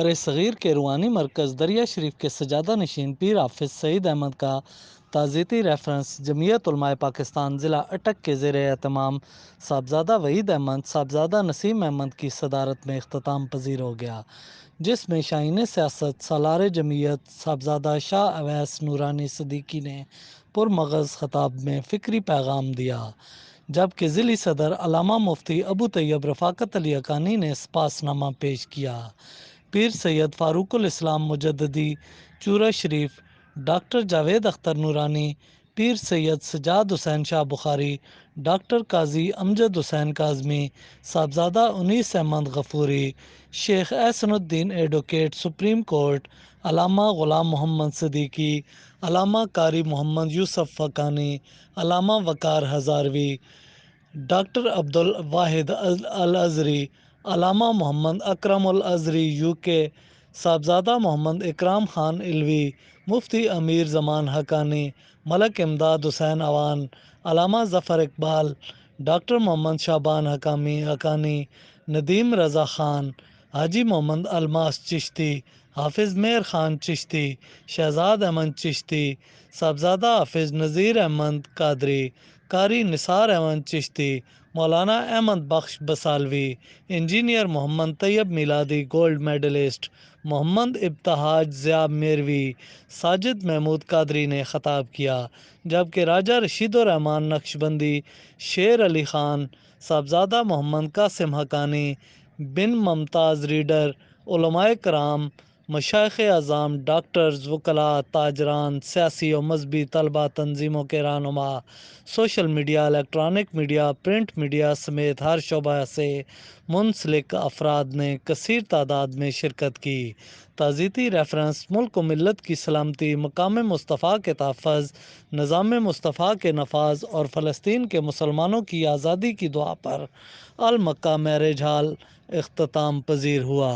برصغیر کے روحانی مرکز دریا شریف کے سجادہ نشین پیر حافظ سعید احمد کا تعزیتی ریفرنس جمعیت علماء پاکستان ضلع اٹک کے زیر اہتمام صاحبزادہ وحید احمد صاحبزادہ نسیم احمد کی صدارت میں اختتام پذیر ہو گیا، جس میں شاہین سیاست سالار جمعیت صاحبزادہ شاہ اویس نورانی صدیقی نے پرمغز خطاب میں فکری پیغام دیا، جبکہ ضلعی صدر علامہ مفتی ابو طیب رفاقت علی حقانی نے سپاس نامہ پیش کیا۔ پیر سید فاروق الاسلام مجددی چورہ شریف، ڈاکٹر جاوید اختر نورانی، پیر سید سجاد حسین شاہ بخاری، ڈاکٹر قاضی امجد حسین کاظمی، صاحبزادہ انیس احمد غفوری، شیخ احسن الدین ایڈوکیٹ سپریم کورٹ، علامہ غلام محمد صدیقی، علامہ قاری محمد یوسف فقانی، علامہ وقار ہزاروی، ڈاکٹر عبدالواحد الازہری، علامہ محمد اکرم الازہری UK، صاحبزادہ محمد اکرام خان علوی، مفتی امیر زمان حقانی، ملک امداد حسین اوان، علامہ ظفر اقبال، ڈاکٹر محمد شعبان حقانی، ندیم رضا خان، حاجی محمد الماس چشتی، حافظ مہر خان چشتی، شہزاد احمد چشتی، صاحبزادہ حافظ نذیر احمد قادری، قاری نثار احمد چشتی، مولانا احمد بخش بسالوی، انجینئر محمد طیب میلادی گولڈ میڈلسٹ، محمد ابتہاج ضیاء میروی، ساجد محمود قادری نے خطاب کیا، جبکہ راجہ رشید الرحمن نقشبندی، شیر علی خان، صاحبزادہ محمد قاسم حقانی، بن ممتاز ریڈر، علماء کرام، مشائخ اعظام، ڈاکٹرز، وکلاء، تاجران، سیاسی و مذہبی طلباء تنظیموں کے رہنما، social media, electronic media, print media سمیت ہر شعبہ سے منسلک افراد نے کثیر تعداد میں شرکت کی۔ تعزیتی ریفرنس ملک و ملت کی سلامتی، مقام مصطفیٰ کے تحفظ، نظام مصطفیٰ کے نفاذ اور فلسطین کے مسلمانوں کی آزادی کی دعا پر المکہ میرج ہال اختتام پذیر ہوا۔